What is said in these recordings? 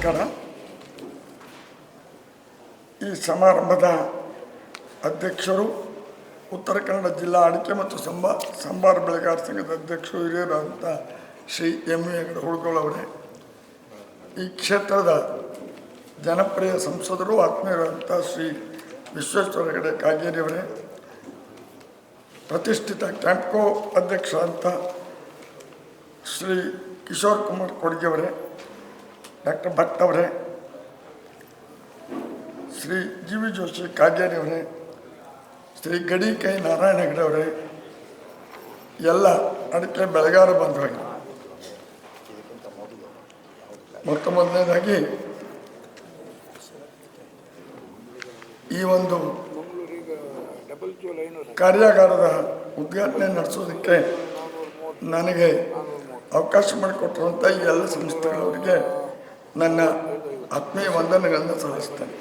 ನಮಸ್ಕಾರ. ಈ ಸಮಾರಂಭದ ಅಧ್ಯಕ್ಷರು ಉತ್ತರ ಕನ್ನಡ ಜಿಲ್ಲಾ ಅಡಿಕೆ ಮತ್ತು ಸಂಬಾರ ಬೆಳೆಗಾರ ಸಂಘದ ಅಧ್ಯಕ್ಷರು ಹಿರಿಯರಾದಂಥ ಶ್ರೀ ಎಂ.ವಿ. ಹೆಗಡೆ ಹುಡುಗೋಳವರೇ, ಈ ಕ್ಷೇತ್ರದ ಜನಪ್ರಿಯ ಸಂಸದರು ಆತ್ಮೀಯರಾದಂಥ ಶ್ರೀ ವಿಶ್ವೇಶ್ವರ ಹೆಗಡೆ ಕಾಗೇರಿಯವರೇ, ಪ್ರತಿಷ್ಠಿತ ಕ್ಯಾಂಪ್ಕೋ ಅಧ್ಯಕ್ಷರಾದಂಥ ಶ್ರೀ ಕಿಶೋರ್ ಕುಮಾರ್ ಕೊಡ್ಗೆಯವರೇ, ಡಾಕ್ಟರ್ ಭಟ್ ಅವರೇ, ಶ್ರೀ ಜಿ ವಿ ಜೋಶಿ ಕಾಗೇರಿಯವರೇ, ಶ್ರೀ ಗಡಿಕೈ ನಾರಾಯಣ ಹೆಗಡೆ ಅವರೇ, ಎಲ್ಲ ಅಡಿಕೆ ಬೆಳೆಗಾರ ಬಂಧುಗಳಿಗೆ ಮೊದಲನೇದಾಗಿ ಈ ಒಂದು ಕಾರ್ಯಾಗಾರದ ಉದ್ಘಾಟನೆ ನಡೆಸೋದಕ್ಕೆ ನನಗೆ ಅವಕಾಶ ಮಾಡಿಕೊಟ್ಟಿರುವಂಥ ಈ ಎಲ್ಲ ಸಂಸ್ಥೆಗಳವರಿಗೆ ನನ್ನ ಆತ್ಮೀಯ ವಂದನೆಗಳನ್ನು ಸಲ್ಲಿಸ್ತೇನೆ.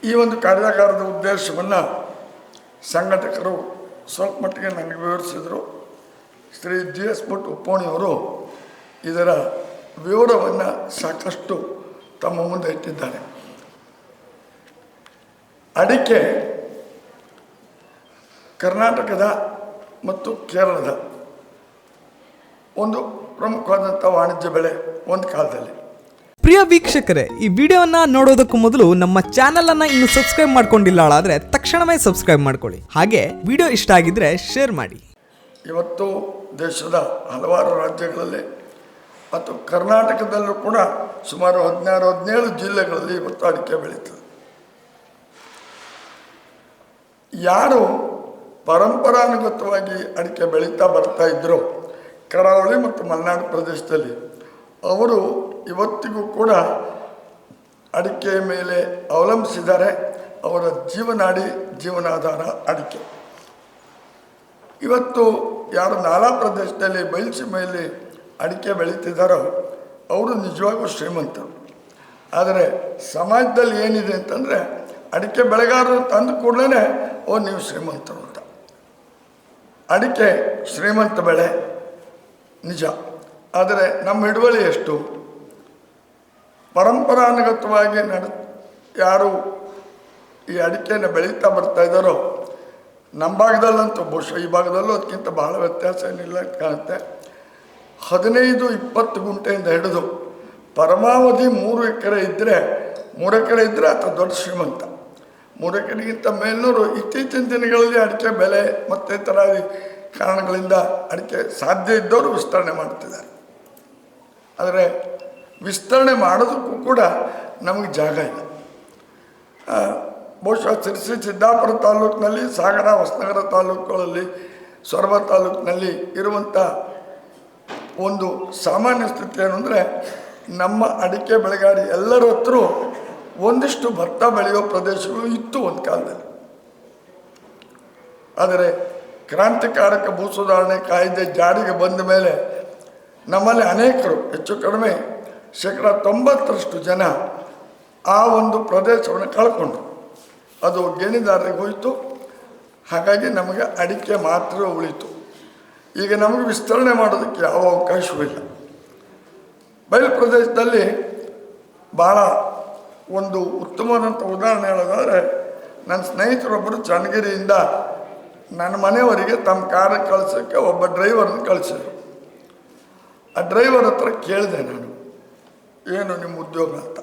ಈ ಒಂದು ಕಾರ್ಯಾಗಾರದ ಉದ್ದೇಶವನ್ನು ಸಂಘಟಕರು ಸ್ವಲ್ಪ ಮಟ್ಟಿಗೆ ನನಗೆ ವಿವರಿಸಿದರು. ಶ್ರೀ ಜಿ.ಎಸ್. ಭಟ್ ಉಪ್ಪೋಣಿಯವರು ಇದರ ವಿವರವನ್ನು ಸಾಕಷ್ಟು ತಮ್ಮ ಮುಂದೆ ಇಟ್ಟಿದ್ದಾರೆ. ಅಡಿಕೆ ಕರ್ನಾಟಕದ ಮತ್ತು ಕೇರಳದ ಒಂದು ಪ್ರಮುಖವಾದಂಥ ವಾಣಿಜ್ಯ ಬೆಳೆ ಒಂದು ಕಾಲದಲ್ಲಿ. ಪ್ರಿಯ ವೀಕ್ಷಕರೇ, ಈ ವಿಡಿಯೋನ ನೋಡೋದಕ್ಕೂ ಮೊದಲು ನಮ್ಮ ಚಾನೆಲ್ ಅನ್ನ ಇನ್ನು ಸಬ್ಸ್ಕ್ರೈಬ್ ಮಾಡ್ಕೊಂಡಿಲ್ಲ ಆದರೆ ತಕ್ಷಣವೇ ಸಬ್ಸ್ಕ್ರೈಬ್ ಮಾಡ್ಕೊಳ್ಳಿ. ಹಾಗೆ ವಿಡಿಯೋ ಇಷ್ಟ ಆಗಿದ್ರೆ ಶೇರ್ ಮಾಡಿ. ಇವತ್ತು ದೇಶದ ಹಲವಾರು ರಾಜ್ಯಗಳಲ್ಲಿ ಮತ್ತು ಕರ್ನಾಟಕದಲ್ಲೂ ಕೂಡ ಸುಮಾರು 16-17 ಜಿಲ್ಲೆಗಳಲ್ಲಿ ಇವತ್ತು ಅಡಿಕೆ ಬೆಳೀತದೆ. ಯಾರು ಪರಂಪರಾನುಗತವಾಗಿ ಅಡಿಕೆ ಬೆಳೀತಾ ಬರ್ತಾ ಇದ್ದರು ಕರಾವಳಿ ಮತ್ತು ಮಲೆನಾಡು ಪ್ರದೇಶದಲ್ಲಿ, ಅವರು ಇವತ್ತಿಗೂ ಕೂಡ ಅಡಿಕೆಯ ಮೇಲೆ ಅವಲಂಬಿಸಿದ್ದಾರೆ. ಅವರ ಜೀವನಾಡಿ ಜೀವನಾಧಾರ ಅಡಿಕೆ. ಇವತ್ತು ಯಾರು ನಾಲಾ ಪ್ರದೇಶದಲ್ಲಿ ಬಯಲುಸೀಮೆಯಲ್ಲಿ ಅಡಿಕೆ ಬೆಳೀತಿದ್ದಾರೋ ಅವರು ನಿಜವಾಗೂ ಶ್ರೀಮಂತರು. ಆದರೆ ಸಮಾಜದಲ್ಲಿ ಏನಿದೆ ಅಂತಂದರೆ, ಅಡಿಕೆ ಬೆಳೆಗಾರರು ತಂದು ಕೂಡಲೇ ನೀವು ಶ್ರೀಮಂತರು ಅಂತ. ಅಡಿಕೆ ಶ್ರೀಮಂತ ಬೆಳೆ ನಿಜ, ಆದರೆ ನಮ್ಮ ಹಿಡುವಳಿ ಎಷ್ಟು? ಪರಂಪರಾನುಗತವಾಗಿ ಯಾರು ಈ ಅಡಿಕೆಯನ್ನು ಬೆಳೀತಾ ಬರ್ತಾ ಇದ್ದಾರೋ, ನಮ್ಮ ಭಾಗದಲ್ಲಂತೂ ಬಹುಶಃ ಈ ಭಾಗದಲ್ಲೂ ಅದಕ್ಕಿಂತ ಬಹಳ ವ್ಯತ್ಯಾಸ ಏನಿಲ್ಲ ಕಾಣುತ್ತೆ. 15-20 ಗುಂಟೆಯಿಂದ ಹಿಡಿದು ಪರಮಾವಧಿ 3 ಎಕರೆ ಇದ್ದರೆ ಅಥವಾ ದೊಡ್ಡ ಶ್ರೀಮಂತ. 3 ಎಕರೆಗಿಂತ ಮೇಲ್ನೂರು ಇತ್ತೀಚಿನ ದಿನಗಳಲ್ಲಿ ಅಡಿಕೆ ಬೆಲೆ ಮತ್ತು ಇತರ ಕಾರಣಗಳಿಂದ ಅಡಿಕೆ ಸಾಧ್ಯ ಇದ್ದವರು ವಿಸ್ತರಣೆ ಮಾಡ್ತಿದ್ದಾರೆ. ಆದರೆ ವಿಸ್ತರಣೆ ಮಾಡೋದಕ್ಕೂ ಕೂಡ ನಮಗೆ ಜಾಗ ಇಲ್ಲ. ಬಹುಶಃ ಶಿರಸಿ ಸಿದ್ದಾಪುರ ತಾಲೂಕಿನಲ್ಲಿ, ಸಾಗರ ಹೊಸನಗರ ತಾಲೂಕುಗಳಲ್ಲಿ, ಸೊರಬ ತಾಲೂಕಿನಲ್ಲಿ ಇರುವಂಥ ಒಂದು ಸಾಮಾನ್ಯ ಸ್ಥಿತಿ ಏನು ಅಂದರೆ, ನಮ್ಮ ಅಡಿಕೆ ಬೆಳೆಗಾರಿ ಎಲ್ಲರ ಹತ್ರ ಒಂದಿಷ್ಟು ಭತ್ತ ಬೆಳೆಯೋ ಪ್ರದೇಶಗಳು ಇತ್ತು ಒಂದು ಕಾಲದಲ್ಲಿ. ಆದರೆ ಕ್ರಾಂತಿಕಾರಕ ಭೂ ಸುಧಾರಣೆ ಕಾಯ್ದೆ ಜಾರಿಗೆ ಬಂದ ಮೇಲೆ ನಮ್ಮಲ್ಲಿ ಅನೇಕರು, ಹೆಚ್ಚು ಕಡಿಮೆ 90% ಜನ ಆ ಒಂದು ಪ್ರದೇಶವನ್ನು ಕಳ್ಕೊಂಡ್ರು. ಅದು ಗೇಣಿದಾರರಿಗೆ ಹೋಯಿತು. ಹಾಗಾಗಿ ನಮಗೆ ಅಡಿಕೆ ಮಾತ್ರ ಉಳಿತು. ಈಗ ನಮಗೆ ವಿಸ್ತರಣೆ ಮಾಡೋದಕ್ಕೆ ಯಾವ ಅವಕಾಶವೂ ಇಲ್ಲ. ಬಯಲು ಪ್ರದೇಶದಲ್ಲಿ ಭಾಳ ಒಂದು ಉತ್ತಮವಾದಂಥ ಉದಾಹರಣೆ ಹೇಳೋದಾದರೆ, ನನ್ನ ಸ್ನೇಹಿತರೊಬ್ಬರು ಚನ್ನಗಿರಿಯಿಂದ ನನ್ನ ಮನೆಯವರಿಗೆ ತಮ್ಮ ಕಾರಿಗೆ ಕಳಿಸೋಕ್ಕೆ ಒಬ್ಬ ಡ್ರೈವರ್ನ ಕಳಿಸಿದ್ರು. ಆ ಡ್ರೈವರ್ ಹತ್ರ ಕೇಳಿದೆ ನಾನು, ಏನು ನಿಮ್ಮ ಉದ್ಯೋಗ ಅಂತ.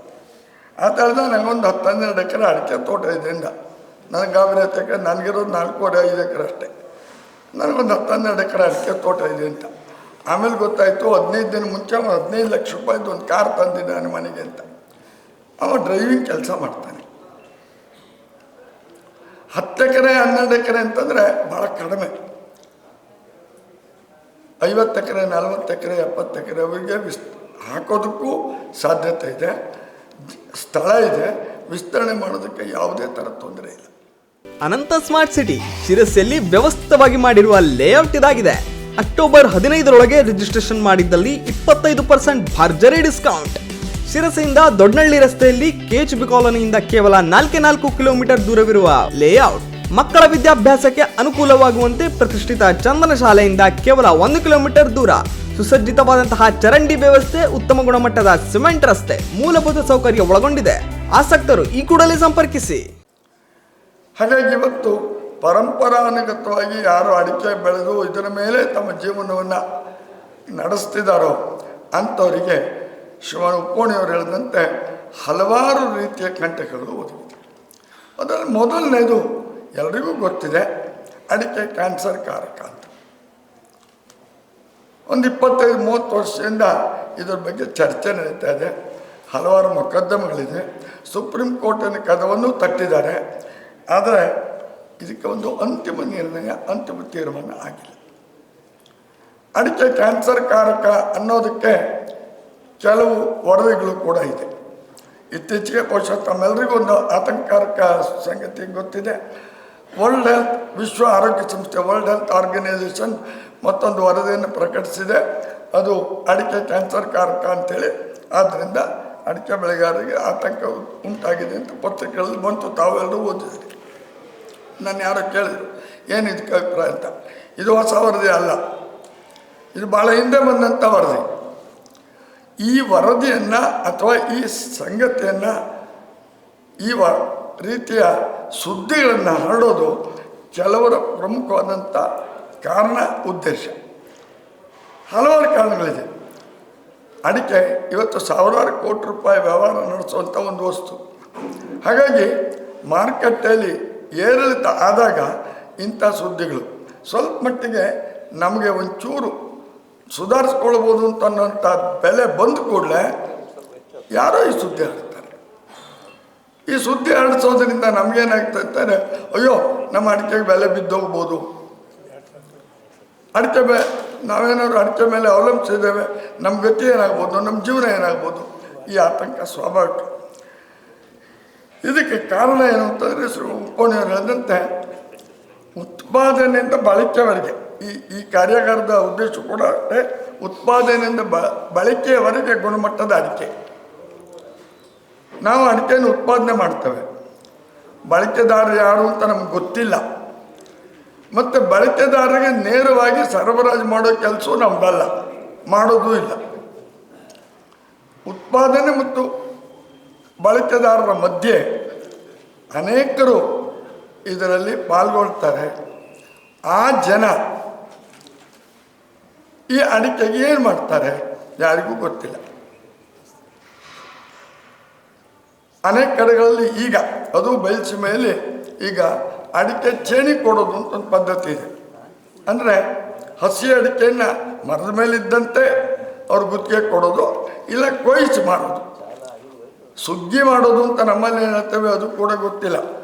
ಆತ ಹೇಳಿದ, ನನಗೊಂದು 10-12 ಎಕರೆ ಅಡಿಕೆ ತೋಟ ಇದೆ ಅಂದ. ನನಗೆ ಗಾಬರಿ ಎಕರೆ, ನನಗಿರೋದು 4-5 ಎಕರೆ ಅಷ್ಟೇ. ನನಗೊಂದು 10-12 ಎಕರೆ ಅಡಿಕೆ ತೋಟ ಇದೆ ಅಂತ. ಆಮೇಲೆ ಗೊತ್ತಾಯಿತು, 15 ದಿನ ಮುಂಚೆ 15 ಲಕ್ಷ ರೂಪಾಯಿದು ಒಂದು ಕಾರ್ ತಂದಿದ್ದೆ ನನ್ನ ಮನೆಗೆ ಅಂತ. ಅವ ಡ್ರೈವಿಂಗ್ ಕೆಲಸ ಮಾಡ್ತಾನೆ. 10 ಎಕರೆ 12 ಎಕರೆ ಅಂತಂದರೆ ಭಾಳ ಕಡಿಮೆ. 50 ಎಕರೆ 40 ಎಕರೆ 70 ಎಕರೆ ಅವರಿಗೆ ಹಾಕೋದಕ್ಕೂ ಸಾಧ್ಯತೆ ಇದೆ, ಸ್ಥಳ ಇದೆ. ವಿಸ್ತರಣೆ ಮಾಡೋದಕ್ಕೆ ಯಾವುದೇ ಥರ ತೊಂದರೆ ಇಲ್ಲ. ಅನಂತ ಸ್ಮಾರ್ಟ್ ಸಿಟಿ ಶಿರಸಿಯಲ್ಲಿ ವ್ಯವಸ್ಥಿತವಾಗಿ ಮಾಡಿರುವ ಲೇಔಟ್ ಇದಾಗಿದೆ. ಅಕ್ಟೋಬರ್ 15ರೊಳಗೆ ರಿಜಿಸ್ಟ್ರೇಷನ್ ಮಾಡಿದ್ದಲ್ಲಿ 25% ಭರ್ಜರಿ ಡಿಸ್ಕೌಂಟ್. ಶಿರಸಿಯಿಂದ ದೊಡ್ಡನಹಳ್ಳಿ ರಸ್ತೆಯಲ್ಲಿ ಕೆಎಚ್ಬಿ ಕಾಲೋನಿಯಿಂದ ಕೇವಲ 4 ಕಿಲೋಮೀಟರ್ ದೂರವಿರುವ ಲೇಔಟ್. ಮಕ್ಕಳ ವಿದ್ಯಾಭ್ಯಾಸಕ್ಕೆ ಅನುಕೂಲವಾಗುವಂತೆ ಪ್ರತಿಷ್ಠಿತ ಚಂದನ ಶಾಲೆಯಿಂದ ಕೇವಲ 1 ಕಿಲೋಮೀಟರ್ ದೂರ ಸುಸಜ್ಜಿತವಾದಂತಹ ಚರಂಡಿ ವ್ಯವಸ್ಥೆ, ಉತ್ತಮ ಗುಣಮಟ್ಟದ ಸಿಮೆಂಟ್ ರಸ್ತೆ, ಮೂಲಭೂತ ಸೌಕರ್ಯ ಒಳಗೊಂಡಿದೆ. ಆಸಕ್ತರು ಈ ಕೂಡಲೇ ಸಂಪರ್ಕಿಸಿ. ಹಾಗಾಗಿ ಇವತ್ತು ಪರಂಪರಾನುಗತವಾಗಿ ಯಾರು ಅಡಿಕೆ ಬೆಳೆದು ಇದರ ಮೇಲೆ ತಮ್ಮ ಜೀವನವನ್ನು ನಡೆಸ್ತಿದ್ದಾರೋ ಅಂಥವರಿಗೆ ಶಿವನ ಉಪ್ಪೋಣಿಯವರು ಹೇಳಿದಂತೆ ಹಲವಾರು ರೀತಿಯ ಕಂಟಕಗಳು ಒದಗಿದೆ. ಅದರಲ್ಲಿ ಮೊದಲನೇದು ಎಲ್ರಿಗೂ ಗೊತ್ತಿದೆ, ಅಡಿಕೆ ಕ್ಯಾನ್ಸರ್ ಕಾರಕ ಅಂತ. ಒಂದು 25-30 ವರ್ಷದಿಂದ ಇದರ ಬಗ್ಗೆ ಚರ್ಚೆ ನಡೀತಾ ಇದೆ. ಹಲವಾರು ಮೊಕದ್ದಮೆಗಳಿದೆ. ಸುಪ್ರೀಂ ಕೋರ್ಟಿನ ಕದವನ್ನು ತಟ್ಟಿದ್ದಾರೆ. ಆದರೆ ಇದಕ್ಕೆ ಒಂದು ಅಂತಿಮ ನಿರ್ಣಯ, ಅಂತಿಮ ತೀರ್ಮಾನ ಆಗಿಲ್ಲ. ಅಡಿಕೆ ಕ್ಯಾನ್ಸರ್ ಕಾರಕ ಅನ್ನೋದಕ್ಕೆ ಕೆಲವು ವರದಿಗಳು ಕೂಡ ಇದೆ. ಇತ್ತೀಚೆಗೆ ಬಹುಶಃ ತಮ್ಮೆಲ್ಲರಿಗೂ ಒಂದು ಆತಂಕಕಾರಕ ಸಂಗತಿ ಗೊತ್ತಿದೆ. ವರ್ಲ್ಡ್ ಹೆಲ್ತ್, ವಿಶ್ವ ಆರೋಗ್ಯ ಸಂಸ್ಥೆ, ವರ್ಲ್ಡ್ ಹೆಲ್ತ್ ಆರ್ಗನೈಸೇಷನ್ ಮತ್ತೊಂದು ವರದಿಯನ್ನು ಪ್ರಕಟಿಸಿದೆ. ಅದು ಅಡಿಕೆ ಕ್ಯಾನ್ಸರ್ ಕಾರಕ ಅಂಥೇಳಿ. ಆದ್ದರಿಂದ ಅಡಿಕೆ ಬೆಳೆಗಾರರಿಗೆ ಆತಂಕ ಉಂಟಾಗಿದೆ ಅಂತ ಪತ್ರಿಕೆಗಳಲ್ಲಿ ಬಂತು. ತಾವೆಲ್ಲರೂ ಓದಿದ್ರಿ. ನಾನು ಯಾರೋ ಕೇಳಿದ್ರು ಏನು ಇದಕ್ಕೆ ಅಭಿಪ್ರಾಯ ಅಂತ. ಇದು ಹೊಸ ವರದಿ ಅಲ್ಲ, ಇದು ಭಾಳ ಹಿಂದೆ ಬಂದಂಥ ವರದಿ. ಈ ವರದಿಯನ್ನು ಅಥವಾ ಈ ಸಂಗತಿಯನ್ನು, ಈ ರೀತಿಯ ಸುದ್ದಿಗಳನ್ನು ಹರಡೋದು ಕೆಲವರ ಪ್ರಮುಖವಾದಂಥ ಕಾರಣ, ಉದ್ದೇಶ. ಹಲವಾರು ಕಾರಣಗಳಿದೆ. ಅಡಿಕೆ ಇವತ್ತು ಸಾವಿರಾರು ಕೋಟಿ ರೂಪಾಯಿ ವ್ಯವಹಾರ ನಡೆಸುವಂಥ ಒಂದು ವಸ್ತು. ಹಾಗಾಗಿ ಮಾರುಕಟ್ಟೆಯಲ್ಲಿ ಏರಿಳಿತ ಆದಾಗ ಇಂಥ ಸುದ್ದಿಗಳು ಸ್ವಲ್ಪ ಮಟ್ಟಿಗೆ ನಮಗೆ ಒಂಚೂರು ಸುಧಾರಿಸ್ಕೊಳ್ಬೋದು ಅಂತ ಅನ್ನೋಂಥ ಬೆಲೆ ಬಂದ ಕೂಡಲೇ ಯಾರೋ ಈ ಸುದ್ದಿ ಹರಡ್ತಾರೆ. ಈ ಸುದ್ದಿ ಹರಡಿಸೋದ್ರಿಂದ ನಮಗೇನಾಗ್ತಂತಾರೆ, ಅಯ್ಯೋ ನಮ್ಮ ಅಡಿಕೆಗೆ ಬೆಲೆ ಬಿದ್ದೋಗ್ಬೋದು, ನಾವೇನಾದ್ರು ಅಡಿಕೆ ಮೇಲೆ ಅವಲಂಬಿಸಿದ್ದೇವೆ, ನಮ್ಮ ಗತಿ ಏನಾಗ್ಬೋದು, ನಮ್ಮ ಜೀವನ ಏನಾಗ್ಬೋದು, ಈ ಆತಂಕ ಸ್ವಾಭಾವಿಕ. ಇದಕ್ಕೆ ಕಾರಣ ಏನು ಅಂತಂದರೆ ಉಪ್ಪೋಣಿಯವರು ಹೇಳಿದಂತೆ ಉತ್ಪಾದನೆಯಿಂದ ಬಳಕೆವರೆಗೆ ಈ ಕಾರ್ಯಾಗಾರದ ಉದ್ದೇಶ ಕೂಡ ಉತ್ಪಾದನೆಯಿಂದ ಬಳಕೆಯವರೆಗೆ ಗುಣಮಟ್ಟದ ಅಡಿಕೆ. ನಾವು ಅಡಿಕೆಯನ್ನು ಉತ್ಪಾದನೆ ಮಾಡ್ತೇವೆ, ಬಳಕೆದಾರರು ಯಾರು ಅಂತ ನಮ್ಗೆ ಗೊತ್ತಿಲ್ಲ. ಮತ್ತು ಬಳಕೆದಾರರಿಗೆ ನೇರವಾಗಿ ಸರಬರಾಜು ಮಾಡೋ ಕೆಲಸವೂ ನಮ್ಮದಲ್ಲ, ಮಾಡೋದೂ ಇಲ್ಲ. ಉತ್ಪಾದನೆ ಮತ್ತು ಬಳಕೆದಾರರ ಮಧ್ಯೆ ಅನೇಕರು ಇದರಲ್ಲಿ ಪಾಲ್ಗೊಳ್ತಾರೆ. ಆ ಜನ ಈ ಅಡಿಕೆಗೆ ಏನು ಮಾಡ್ತಾರೆ ಯಾರಿಗೂ ಗೊತ್ತಿಲ್ಲ. ಅನೇಕ ಕಡೆಗಳಲ್ಲಿ ಈಗ ಅದು ಬಯಲುಸೀಮೆಯಲ್ಲಿ ಈಗ ಅಡಿಕೆ ಚೇಣಿ ಕೊಡೋದು ಅಂತ ಒಂದು ಪದ್ಧತಿ ಇದೆ. ಅಂದರೆ ಹಸಿ ಅಡಿಕೆಯನ್ನು ಮರದ ಮೇಲಿದ್ದಂತೆ ಅವ್ರು ಗುತ್ತಿಗೆ ಕೊಡೋದು, ಇಲ್ಲ ಕೊಯ್ಸಿ ಮಾಡೋದು. ಸುಗ್ಗಿ ಮಾಡೋದು ಅಂತ ನಮ್ಮಲ್ಲಿ ಏನು ಹೇಳ್ತೇವೆ ಅದು ಕೂಡ ಗೊತ್ತಿಲ್ಲ.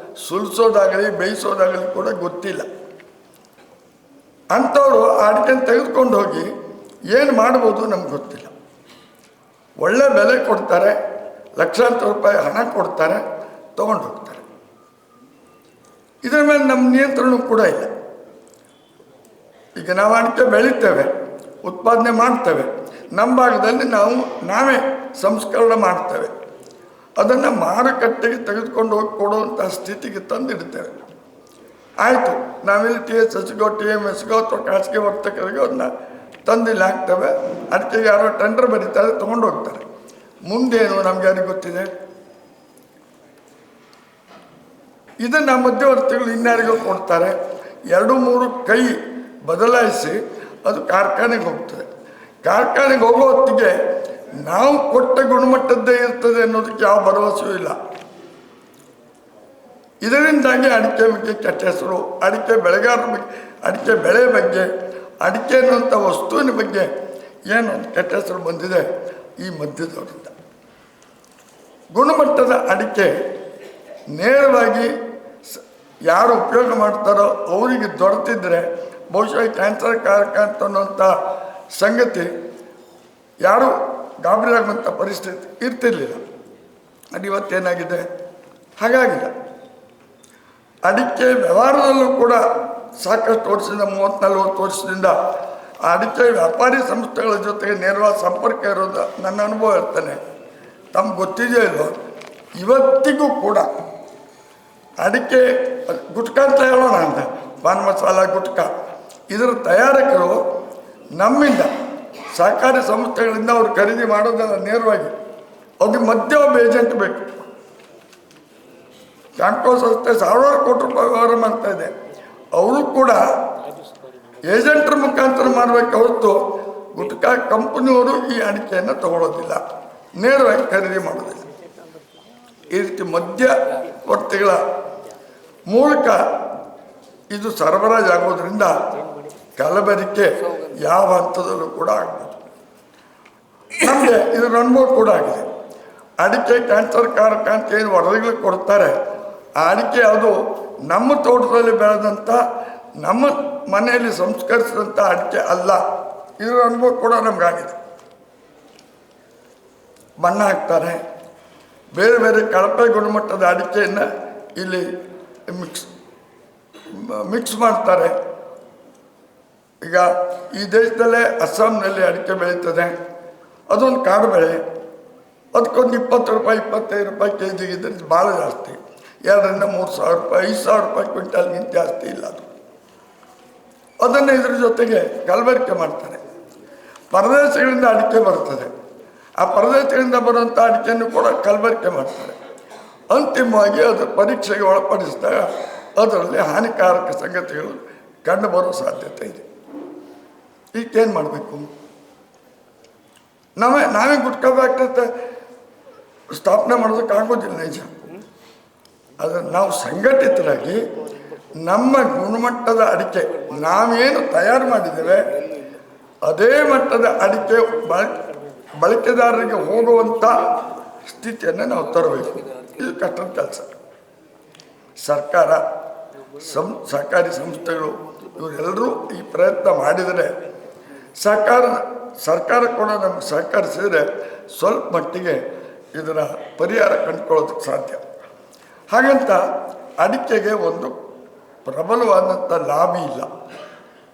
ಸುಲಿಸೋದಾಗಲಿ ಬೇಯಿಸೋದಾಗಲಿ ಕೂಡ ಗೊತ್ತಿಲ್ಲ. ಅಂಥವ್ರು ಆ ಅಡಿಕೆನ ತೆಗೆದುಕೊಂಡು ಹೋಗಿ ಏನು ಮಾಡ್ಬೋದು ನಮ್ಗೆ ಗೊತ್ತಿಲ್ಲ. ಒಳ್ಳೆ ಬೆಲೆ ಕೊಡ್ತಾರೆ, ಲಕ್ಷಾಂತರ ರೂಪಾಯಿ ಹಣ ಕೊಡ್ತಾರೆ, ತೊಗೊಂಡು ಹೋಗ್ತಾರೆ. ಇದರ ಮೇಲೆ ನಮ್ಮ ನಿಯಂತ್ರಣ ಕೂಡ ಇಲ್ಲ. ಈಗ ನಾವು ಅಡಿಕೆ ಬೆಳಿತೇವೆ, ಉತ್ಪಾದನೆ ಮಾಡ್ತೇವೆ, ನಮ್ಮ ಭಾಗದಲ್ಲಿ ನಾವೇ ಸಂಸ್ಕರಣೆ ಮಾಡ್ತೇವೆ, ಅದನ್ನು ಮಾರುಕಟ್ಟೆಗೆ ತೆಗೆದುಕೊಂಡು ಹೋಗಿ ಕೊಡುವಂಥ ಸ್ಥಿತಿಗೆ ತಂದಿಡ್ತೇವೆ. ಆಯಿತು, ನಾವಿಲ್ಲಿ TSSಗೋ TMSಗೋ ಅಥವಾ ಖಾಸಗಿ ವರ್ತಕರಿಗೋ ಅದನ್ನ ತಂದಿಲ್ಲಿ ಹಾಕ್ತೇವೆ. ಅಡಿಕೆಗೆ ಯಾರೋ ಟೆಂಡರ್ ಬರೀತಾರೆ, ತೊಗೊಂಡು ಹೋಗ್ತಾರೆ. ಮುಂದೇನು ನಮ್ಗೆ ಯಾರಿಗೆ ಗೊತ್ತಿದೆ? ಇದನ್ನು ಮಧ್ಯವರ್ತಿಗಳು ಇನ್ಯಾರಿಗೋ ಕೊಡ್ತಾರೆ. 2-3 ಕೈ ಬದಲಾಯಿಸಿ ಅದು ಕಾರ್ಖಾನೆಗೆ ಹೋಗ್ತದೆ. ಕಾರ್ಖಾನೆಗೆ ಹೋಗೋ ಹೊತ್ತಿಗೆ ನಾವು ಕೊಟ್ಟ ಗುಣಮಟ್ಟದ್ದೇ ಇರ್ತದೆ ಅನ್ನೋದಕ್ಕೆ ಯಾವ ಭರವಸೆಯೂ ಇಲ್ಲ. ಇದರಿಂದಾಗಿ ಅಡಿಕೆ ಬಗ್ಗೆ ಕೆಟ್ಟ ಹೆಸರು, ಅಡಿಕೆ ಬೆಳೆಗಾರರ ಬಗ್ಗೆ, ಅಡಿಕೆ ಬೆಳೆ ಬಗ್ಗೆ, ಅಡಿಕೆ ಅನ್ನುವಂಥ ವಸ್ತುವಿನ ಬಗ್ಗೆ ಏನು ಕೆಟ್ಟ ಹೆಸರು ಬಂದಿದೆ ಈ ಮಧ್ಯದವರಿಂದ. ಗುಣಮಟ್ಟದ ಅಡಿಕೆ ನೇರವಾಗಿ ಯಾರು ಉಪಯೋಗ ಮಾಡ್ತಾರೋ ಅವರಿಗೆ ದೊರೆತಿದ್ರೆ ಬಹುಶಃ ಕ್ಯಾನ್ಸರ್ ಕಾರಕ ಅಂತನ್ನುವಂಥ ಸಂಗತಿ ಯಾರು ಗಾಬರಿ ಆಗುವಂಥ ಪರಿಸ್ಥಿತಿ ಇರ್ತಿರ್ಲಿಲ್ಲ. ಅದು ಇವತ್ತೇನಾಗಿದೆ? ಹಾಗಾಗಿಲ್ಲ. ಅಡಿಕೆ ವ್ಯವಹಾರದಲ್ಲೂ ಕೂಡ ಸಾಕಷ್ಟು ವರ್ಷದಿಂದ 30-40 ವರ್ಷದಿಂದ ಆ ಅಡಿಕೆ ವ್ಯಾಪಾರಿ ಸಂಸ್ಥೆಗಳ ಜೊತೆಗೆ ನೇರವಾದ ಸಂಪರ್ಕ ಇರೋದು ನನ್ನ ಅನುಭವ ಇರ್ತಾನೆ. ತಮ್ಗೆ ಗೊತ್ತಿದೆಯೋ ಇಲ್ವೋ, ಇವತ್ತಿಗೂ ಕೂಡ ಅಡಿಕೆ ಗುಟ್ಕಾ ಅಂತ ಹೇಳೋಣ ಅಂತ, ಪಾನ್ ಮಸಾಲ ಗುಟ್ಕಾ, ಇದರ ತಯಾರಕರು ನಮ್ಮಿಂದ ಸಹಕಾರಿ ಸಂಸ್ಥೆಗಳಿಂದ ಅವರು ಖರೀದಿ ಮಾಡೋದಲ್ಲ ನೇರವಾಗಿ, ಅದಕ್ಕೆ ಮಧ್ಯೆ ಒಬ್ಬ ಏಜೆಂಟ್ ಬೇಕು. ಕ್ಯಾಂಪ್ಕೋ ಸಂಸ್ಥೆ ಸಾವಿರಾರು ಕೋಟಿ ರೂಪಾಯಿ ವ್ಯವಹಾರ ಮಾಡ್ತಾ ಇದೆ. ಅವರು ಕೂಡ ಏಜೆಂಟ್ರ ಮುಖಾಂತರ ಮಾಡಬೇಕು ಹೊರತು ಗುಟ್ಕಾ ಕಂಪನಿಯವರು ಈ ಅಡಿಕೆಯನ್ನು ತಗೊಳ್ಳೋದಿಲ್ಲ, ನೇರವಾಗಿ ಖರೀದಿ ಮಾಡೋದಿಲ್ಲ. ಈ ರೀತಿ ಮಧ್ಯವರ್ತಿಗಳ ಮೂಲಕ ಇದು ಸರಬರಾಜು ಆಗೋದ್ರಿಂದ ಕಲಬೆರಕೆ ಯಾವ ಹಂತದಲ್ಲೂ ಕೂಡ ಆಗ್ಬೋದು. ನಮಗೆ ಇದರ ಅನುಭವ ಕೂಡ ಆಗಿದೆ. ಅಡಿಕೆ ಕ್ಯಾನ್ಸರ್ ಕಾರಕ ಅಂತ ಏನು ವರದಿಗಳು ಕೊಡ್ತಾರೆ, ಆ ಅಡಿಕೆ ಅದು ನಮ್ಮ ತೋಟದಲ್ಲಿ ಬೆಳೆದಂಥ ನಮ್ಮ ಮನೆಯಲ್ಲಿ ಸಂಸ್ಕರಿಸಿದಂಥ ಅಡಿಕೆ ಅಲ್ಲ. ಇದರ ಅನುಭವ ಕೂಡ ನಮಗಾಗಿದೆ. ಬಣ್ಣ ಹಾಕ್ತಾರೆ, ಬೇರೆ ಬೇರೆ ಕಳಪೆ ಗುಣಮಟ್ಟದ ಅಡಿಕೆಯನ್ನು ಇಲ್ಲಿ ಮಿಕ್ಸ್ ಮಾಡ್ತಾರೆ. ಈಗ ಈ ದೇಶದಲ್ಲೇ ಅಸ್ಸಾಂನಲ್ಲಿ ಅಡಿಕೆ ಬೆಳೀತದೆ, ಅದೊಂದು ಕಾಡು ಬೆಳೆ. ಅದಕ್ಕೊಂದು 20 ರೂಪಾಯಿ 25 ರೂಪಾಯಿ ಕೆ ಜಿಗಿದ್ರೆ ಭಾಳ ಜಾಸ್ತಿ. 2,000 3,000 ರೂಪಾಯಿ 5,000 ರೂಪಾಯಿ ಕ್ವಿಂಟಲ್ಗಿಂತ ಜಾಸ್ತಿ ಇಲ್ಲ ಅದು. ಅದನ್ನು ಇದ್ರ ಜೊತೆಗೆ ಕಲಬೆರಕೆ ಮಾಡ್ತಾರೆ. ಪರದೇಶಗಳಿಂದ ಅಡಿಕೆ ಬರ್ತದೆ, ಆ ಪರದೇಶಗಳಿಂದ ಬರುವಂಥ ಅಡಿಕೆಯನ್ನು ಕೂಡ ಕಲಬೆರಕೆ ಮಾಡ್ತಾರೆ. ಅಂತಿಮವಾಗಿ ಅದು ಪರೀಕ್ಷೆಗೆ ಒಳಪಡಿಸಿದಾಗ ಅದರಲ್ಲಿ ಹಾನಿಕಾರಕ ಸಂಗತಿಗಳು ಕಂಡುಬರೋ ಸಾಧ್ಯತೆ ಇದೆ. ಈಗೇನು ಮಾಡಬೇಕು? ನಾವೇ ಗುಟ್ಕಾ ಫ್ಯಾಕ್ಟ್ರಿ ಸ್ಥಾಪನೆ ಮಾಡೋದಕ್ಕಾಗೋದಿಲ್ಲ ನಿಜ. ಅದನ್ನು ನಾವು ಸಂಘಟಿತರಾಗಿ ನಮ್ಮ ಗುಣಮಟ್ಟದ ಅಡಿಕೆ ನಾವೇನು ತಯಾರು ಮಾಡಿದ್ದೇವೆ ಅದೇ ಮಟ್ಟದ ಅಡಿಕೆ ಬಳಕೆದಾರರಿಗೆ ಹೋಗುವಂಥ ಸ್ಥಿತಿಯನ್ನು ನಾವು ತರಬೇಕು. ಇದು ಕಷ್ಟದ ಕೆಲಸ. ಸರ್ಕಾರ, ಸಹಕಾರಿ ಸಂಸ್ಥೆಗಳು ಇವರೆಲ್ಲರೂ ಈ ಪ್ರಯತ್ನ ಮಾಡಿದರೆ ಸರ್ಕಾರ ಕೂಡ ನಮಗೆ ಸಹಕರಿಸಿದರೆ ಸ್ವಲ್ಪ ಮಟ್ಟಿಗೆ ಇದರ ಪರಿಹಾರ ಕಂಡುಕೊಳ್ಳೋದಕ್ಕೆ ಸಾಧ್ಯ. ಹಾಗಂತ ಅಡಿಕೆಗೆ ಒಂದು ಪ್ರಬಲವಾದಂಥ ಲಾಭಿ ಇಲ್ಲ.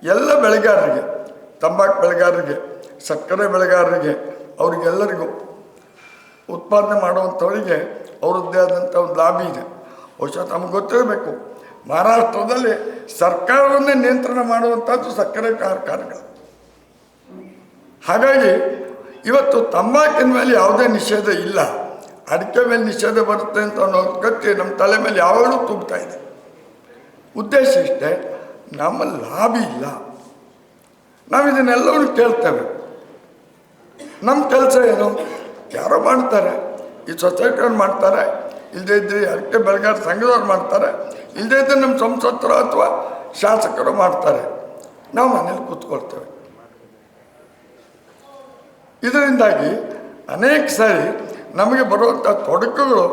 ಎಲ್ಲ ಬೆಳೆಗಾರರಿಗೆ, ತಂಬಾಕು ಬೆಳೆಗಾರರಿಗೆ, ಸಕ್ಕರೆ ಬೆಳೆಗಾರರಿಗೆ, ಅವರಿಗೆಲ್ಲರಿಗೂ ಉತ್ಪಾದನೆ ಮಾಡುವಂಥವರಿಗೆ ಅವರದ್ದೇ ಆದಂಥ ಒಂದು ಲಾಭಿ ಇದೆ. ಬಹುಶಃ ನಮಗೆ ಗೊತ್ತಿರಬೇಕು, ಮಹಾರಾಷ್ಟ್ರದಲ್ಲಿ ಸರ್ಕಾರವನ್ನೇ ನಿಯಂತ್ರಣ ಮಾಡುವಂಥದ್ದು ಸಕ್ಕರೆ ಕಾರ್ಖಾನೆಗಳು. ಹಾಗಾಗಿ ಇವತ್ತು ತಂಬಾಕಿನ ಮೇಲೆ ಯಾವುದೇ ನಿಷೇಧ ಇಲ್ಲ, ಅಡಿಕೆ ಮೇಲೆ ನಿಷೇಧ ಬರುತ್ತೆ ಅಂತ ಅನ್ನೋ ಗತಿ ನಮ್ಮ ತಲೆ ಮೇಲೆ ಯಾವಾಗಲೂ ತುಂಬುತ್ತಾ ಇದೆ. ಉದ್ದೇಶ ಇಷ್ಟೇ, ನಮ್ಮ ಲಾಭಿ ಇಲ್ಲ. ನಾವು ಇದನ್ನೆಲ್ಲವೂ ಕೇಳ್ತೇವೆ. ನಮ್ಮ ಕೆಲಸ ಏನು? ಯಾರೋ ಮಾಡ್ತಾರೆ, ಈ ಸೊಸೈಟಿಯವ್ರು ಮಾಡ್ತಾರೆ, ಇಲ್ಲದೇ ಇದ್ದರೆ ಅಡಿಕೆ ಬೆಳೆಗಾರ ಸಂಘದವ್ರು ಮಾಡ್ತಾರೆ, ಇಲ್ಲದೇ ಇದ್ದರೆ ನಮ್ಮ ಸಂಸದರು ಅಥವಾ ಶಾಸಕರು ಮಾಡ್ತಾರೆ. ನಾವು ಮನೇಲಿ ಕೂತ್ಕೊಳ್ತೇವೆ. ಇದರಿಂದಾಗಿ ಅನೇಕ ಸಾರಿ ನಮಗೆ ಬರುವಂಥ ತೊಡಕುಗಳು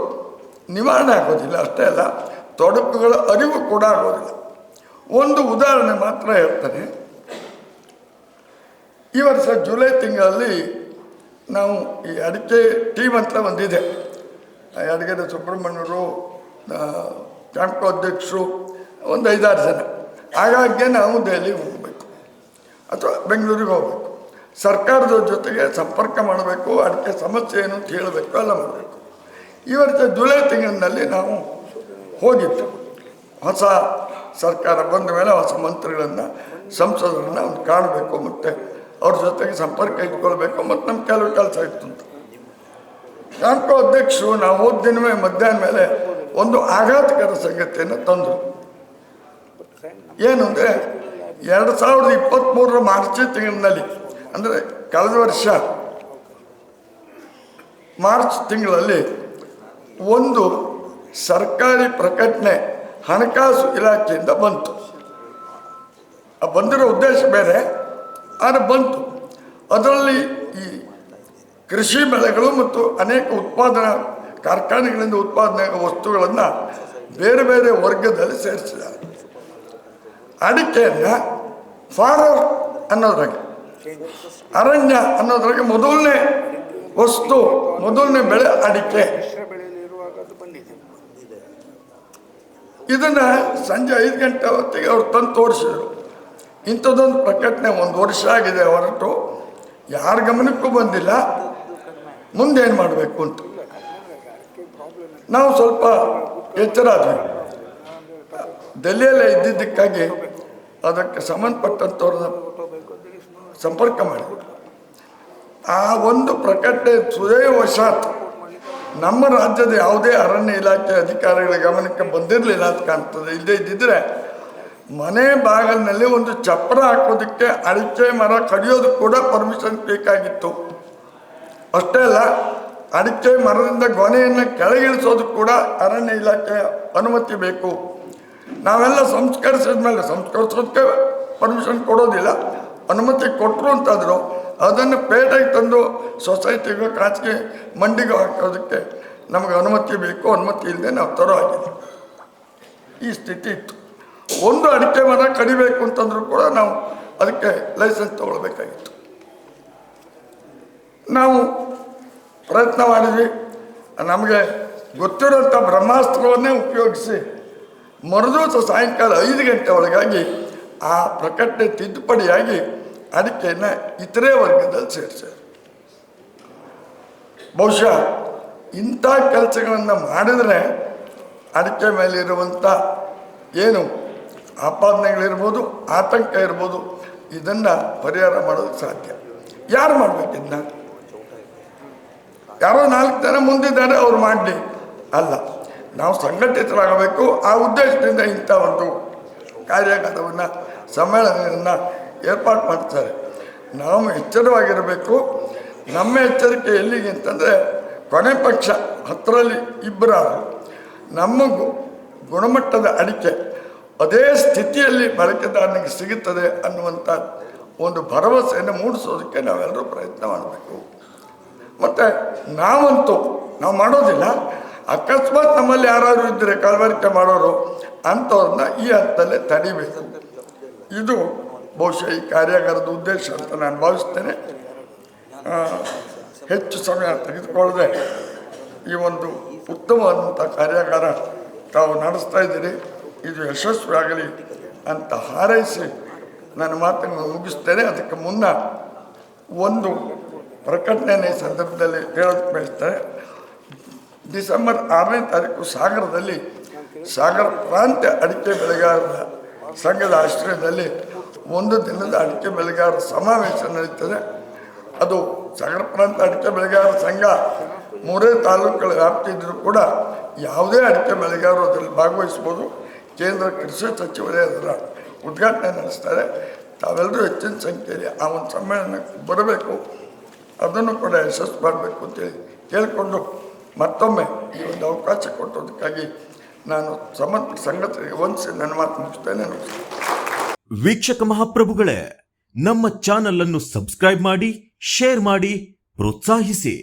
ನಿವಾರಣೆ ಆಗೋದಿಲ್ಲ. ಅಷ್ಟೇ ಅಲ್ಲ, ತೊಡಕುಗಳ ಅರಿವು ಕೂಡ ಆಗೋದಿಲ್ಲ. ಒಂದು ಉದಾಹರಣೆ ಮಾತ್ರ ಹೇಳ್ತಾನೆ. ಈ ವರ್ಷ ಜುಲೈ ತಿಂಗಳಲ್ಲಿ ನಾವು ಈ ಅಡಿಕೆ ಟೀಮ್ ಅಂತ ಒಂದಿದೆ. ಅಡಿಗೆರೆ ಸುಬ್ರಹ್ಮಣ್ಯರು, ಕ್ಯಾಂಪ್ಕೋ ಅಧ್ಯಕ್ಷರು, ಒಂದು 5-6 ಜನ. ಹಾಗಾಗಿ ನಾವು ದೆಹಲಿಗೆ ಹೋಗಬೇಕು ಅಥವಾ ಬೆಂಗಳೂರಿಗೆ ಹೋಗಬೇಕು. ಸರ್ಕಾರದ ಜೊತೆಗೆ ಸಂಪರ್ಕ ಮಾಡಬೇಕು, ಅಡಿಕೆ ಸಮಸ್ಯೆ ಏನು ಅಂತ ಹೇಳಬೇಕು, ಎಲ್ಲ ಮಾಡಬೇಕು. ಈ ವರ್ಷ ಜುಲೈ ತಿಂಗಳಿನಲ್ಲಿ ನಾವು ಹೋಗಿದ್ದು. ಹೊಸ ಸರ್ಕಾರ ಬಂದ ಮೇಲೆ ಹೊಸ ಮಂತ್ರಿಗಳನ್ನು, ಸಂಸದರನ್ನು ಒಂದು ಕಾಣಬೇಕು, ಮತ್ತು ಅವ್ರ ಜೊತೆಗೆ ಸಂಪರ್ಕ ಇಟ್ಕೊಳ್ಬೇಕು, ಮತ್ತು ನಮ್ಮ ಕೆಲವು ಕೆಲಸ ಇತ್ತು ಅಂತ. ಕ್ಯಾಂಪ್ಕೋ ಅಧ್ಯಕ್ಷರು ನಾವು ಹೋದ ದಿನವೇ ಮಧ್ಯಾಹ್ನ ಮೇಲೆ ಒಂದು ಆಘಾತಕರ ಸಂಗತಿಯನ್ನು ತಂದರು. ಏನು ಅಂದರೆ 2023 ಮಾರ್ಚ್ ತಿಂಗಳಿನಲ್ಲಿ, ಅಂದರೆ ಕಳೆದ ವರ್ಷ ಮಾರ್ಚ್ ತಿಂಗಳಲ್ಲಿ ಒಂದು ಸರ್ಕಾರಿ ಪ್ರಕಟಣೆ ಹಣಕಾಸು ಇಲಾಖೆಯಿಂದ ಬಂತು. ಬಂದಿರೋ ಉದ್ದೇಶ ಬೇರೆ, ಆದರೆ ಬಂತು. ಅದರಲ್ಲಿ ಈ ಕೃಷಿ ಬೆಳೆಗಳು ಮತ್ತು ಅನೇಕ ಉತ್ಪಾದನಾ ಕಾರ್ಖಾನೆಗಳಿಂದ ಉತ್ಪಾದನೆ ವಸ್ತುಗಳನ್ನು ಬೇರೆ ಬೇರೆ ವರ್ಗದಲ್ಲಿ ಸೇರಿಸಿದ್ದಾರೆ. ಅಡಿಕೆಯನ್ನು ಫಾರರ್ ಅನ್ನೋದ್ರಾಗೆ, ಅರಣ್ಯ ಅನ್ನೋದ್ರಾಗೆ ಮೊದಲನೇ ವಸ್ತು, ಮೊದಲನೇ ಬೆಳೆ ಅಡಿಕೆ. ಇದನ್ನು ಸಂಜೆ 5 ಗಂಟೆ ಹೊತ್ತಿಗೆ ಅವ್ರು ತಂದು ತೋರಿಸಿದರು. ಇಂಥದ್ದೊಂದು ಪ್ರಕಟಣೆ 1 ವರ್ಷ ಆಗಿದೆ ಹೊರಟು ಯಾರ ಗಮನಕ್ಕೂ ಬಂದಿಲ್ಲ. ಮುಂದೇನು ಮಾಡಬೇಕು ಅಂತ ನಾವು ಸ್ವಲ್ಪ ಎಚ್ಚರ ಆದ್ವಿ. ಡೆಲ್ಲಿಯಲ್ಲೇ ಇದ್ದಿದ್ದಕ್ಕಾಗಿ ಅದಕ್ಕೆ ಸಂಬಂಧಪಟ್ಟಂಥವ್ರನ್ನ ಸಂಪರ್ಕ ಮಾಡಿ ಆ ಒಂದು ಪ್ರಕಟಣೆ ಸುದೈವಶಾತ್ ನಮ್ಮ ರಾಜ್ಯದ ಯಾವುದೇ ಅರಣ್ಯ ಇಲಾಖೆ ಅಧಿಕಾರಿಗಳ ಗಮನಕ್ಕೆ ಬಂದಿರಲಿಲ್ಲ ಅಂತ ಕಾಣ್ತದೆ. ಇಲ್ಲದೇ ಇದ್ದಿದ್ರೆ ಮನೆ ಬಾಗಿಲಿನಲ್ಲಿ ಒಂದು ಚಪ್ಪರ ಹಾಕೋದಕ್ಕೆ ಅಡಿಕೆ ಮರ ಕಡಿಯೋದಕ್ಕೆ ಕೂಡ ಪರ್ಮಿಷನ್ ಬೇಕಾಗಿತ್ತು. ಅಷ್ಟೇ ಅಲ್ಲ, ಅಡಿಕೆ ಮರದಿಂದ ಗೊನೆಯನ್ನು ಕೆಳಗಿಳಿಸೋದಕ್ಕೆ ಕೂಡ ಅರಣ್ಯ ಇಲಾಖೆಯ ಅನುಮತಿ ಬೇಕು. ನಾವೆಲ್ಲ ಸಂಸ್ಕರಿಸಿದ ಮೇಲೆ ಸಂಸ್ಕರಿಸೋದಕ್ಕೆ ಪರ್ಮಿಷನ್ ಕೊಡೋದಿಲ್ಲ, ಅನುಮತಿ ಕೊಟ್ಟರು ಅಂತಾದರೂ ಅದನ್ನು ಪೇಟೆಗೆ ತಂದು ಸೊಸೈಟಿಗೂ ಖಾಸಗಿ ಮಂಡಿಗೂ ಹಾಕೋದಕ್ಕೆ ನಮಗೆ ಅನುಮತಿ ಬೇಕು. ಅನುಮತಿ ಇಲ್ಲದೆ ನಾವು ತರೋ ಆಗಿದೆ. ಈ ಸ್ಥಿತಿ ಇತ್ತು. ಒಂದು ಅಡಿಕೆ ಮರ ಕಡಿಬೇಕು ಅಂತಂದ್ರೂ ಕೂಡ ನಾವು ಅದಕ್ಕೆ ಲೈಸೆನ್ಸ್ ತಗೊಳ್ಬೇಕಾಗಿತ್ತು. ನಾವು ಪ್ರಯತ್ನ ಮಾಡಿದ್ವಿ. ನಮಗೆ ಗೊತ್ತಿರೋಂಥ ಬ್ರಹ್ಮಾಸ್ತ್ರವನ್ನೇ ಉಪಯೋಗಿಸಿ ಮರುದಿವಸ ಸಾಯಂಕಾಲ 5 ಗಂಟೆ ಒಳಗಾಗಿ ಆ ಪ್ರಕಟಣೆ ತಿದ್ದುಪಡಿಯಾಗಿ ಅಡಿಕೆಯನ್ನು ಇತರೆ ವರ್ಗದಲ್ಲಿ ಸೇರಿಸಿದರು. ಬಹುಶಃ ಇಂಥ ಕೆಲಸಗಳನ್ನು ಮಾಡಿದರೆ ಅಡಿಕೆ ಮೇಲಿರುವಂಥ ಏನು ಆಪಾದನೆಗಳಿರ್ಬೋದು, ಆತಂಕ ಇರ್ಬೋದು, ಇದನ್ನು ಪರಿಹಾರ ಮಾಡೋದಕ್ಕೆ ಸಾಧ್ಯ. ಯಾರು ಮಾಡಬೇಕಿದ್ನ? ಯಾರೋ 4 ಜನ ಮುಂದಿದ್ದಾರೆ, ಅವ್ರು ಮಾಡಲಿ ಅಲ್ಲ, ನಾವು ಸಂಘಟಿತರಾಗಬೇಕು. ಆ ಉದ್ದೇಶದಿಂದ ಇಂಥ ಒಂದು ಕಾರ್ಯಾಗಾರವನ್ನು ಸಮ್ಮೇಳನವನ್ನು ಏರ್ಪಾಡು ಮಾಡ್ತಾರೆ. ನಾವು ಎಚ್ಚರವಾಗಿರಬೇಕು. ನಮ್ಮ ಎಚ್ಚರಿಕೆ ಎಲ್ಲಿಗೆ ಅಂತಂದರೆ, ಕೊನೆ ಪಕ್ಷ 10ರಲ್ಲಿ 2 ನಮ್ಮ ಗುಣಮಟ್ಟದ ಅಡಿಕೆ ಅದೇ ಸ್ಥಿತಿಯಲ್ಲಿ ಬಳಕೆದಾರನಿಗೆ ಸಿಗುತ್ತದೆ ಅನ್ನುವಂಥ ಒಂದು ಭರವಸೆಯನ್ನು ಮೂಡಿಸೋದಕ್ಕೆ ನಾವೆಲ್ಲರೂ ಪ್ರಯತ್ನ ಮಾಡಬೇಕು. ಮತ್ತು ನಾವಂತೂ ನಾವು ಮಾಡೋದಿಲ್ಲ. ಅಕಸ್ಮಾತ್ ನಮ್ಮಲ್ಲಿ ಯಾರಾದರೂ ಇದ್ದರೆ ಕಲಬೆರಕೆ ಮಾಡೋರು, ಅಂಥವ್ರನ್ನ ಈ ಹಂತದಲ್ಲೇ ತಡಿಬೇಕು. ಇದು ಬಹುಶಃ ಈ ಕಾರ್ಯಾಗಾರದ ಉದ್ದೇಶ ಅಂತ ನಾನು ಭಾವಿಸ್ತೇನೆ. ಹೆಚ್ಚು ಸಮಯ ತೆಗೆದುಕೊಳ್ಳದೆ ಈ ಒಂದು ಉತ್ತಮವಾದಂಥ ಕಾರ್ಯಾಗಾರ ತಾವು ನಡೆಸ್ತಾ ಇದ್ದೀರಿ. ಇದು ಯಶಸ್ವಿಯಾಗಲಿ ಅಂತ ಹಾರೈಸಿ ನನ್ನ ಮಾತನ್ನು ಮುಗಿಸ್ತೇನೆ. ಅದಕ್ಕೆ ಮುನ್ನ ಒಂದು ಪ್ರಕಟಣೆ ಸಂದರ್ಭದಲ್ಲಿ ಹೇಳೋದಕ್ಕೆ ಬಯಸ್ತೇನೆ. ಡಿಸೆಂಬರ್ 6ನೇ ತಾರೀಕು ಸಾಗರದಲ್ಲಿ ಸಾಗರ ಪ್ರಾಂತ್ಯ ಅಡಿಕೆ ಬೆಳೆಗಾರರ ಸಂಘದ ಆಶ್ರಯದಲ್ಲಿ 1 ದಿನದ ಅಡಿಕೆ ಬೆಳೆಗಾರರ ಸಮಾವೇಶ ನಡೀತದೆ. ಅದು ಸಾಗರ ಪ್ರಾಂತ ಅಡಿಕೆ ಬೆಳೆಗಾರರ ಸಂಘ 3 ತಾಲೂಕುಗಳ ವ್ಯಾಪ್ತಿ ಇದ್ದರೂ ಕೂಡ ಯಾವುದೇ ಅಡಿಕೆ ಬೆಳೆಗಾರರು ಅದರಲ್ಲಿ ಭಾಗವಹಿಸ್ಬೋದು. ಕೇಂದ್ರ ಕೃಷಿ ಸಚಿವರೇ ಅದರ ಉದ್ಘಾಟನೆ ನಡೆಸ್ತಾರೆ. ತಾವೆಲ್ಲರೂ ಹೆಚ್ಚಿನ ಸಂಖ್ಯೆಯಲ್ಲಿ ಆ ಒಂದು ಸಮ್ಮೇಳನಕ್ಕೆ ಬರಬೇಕು, ಅದನ್ನು ಕೂಡ ಯಶಸ್ಸು ಮಾಡಬೇಕು ಅಂತೇಳಿ ಕೇಳಿಕೊಂಡು ಮತ್ತೊಮ್ಮೆ ಈ ಒಂದು ಅವಕಾಶ ಕೊಟ್ಟೋದಕ್ಕಾಗಿ ನಾನು ಸಮರ್ಥ ಸಂಗತಿಗೆ ವಂದಿಸಿ ನನ್ನ ಮಾತು ಮುಗಿಸ್ತೇನೆ. ವೀಕ್ಷಕ ಮಹಾಪ್ರಭುಗಳೇ, ನಮ್ಮ ಚಾನಲ್ ಅನ್ನು ಸಬ್ಸ್ಕ್ರೈಬ್ ಮಾಡಿ, ಶೇರ್ ಮಾಡಿ, ಪ್ರೋತ್ಸಾಹಿಸಿ.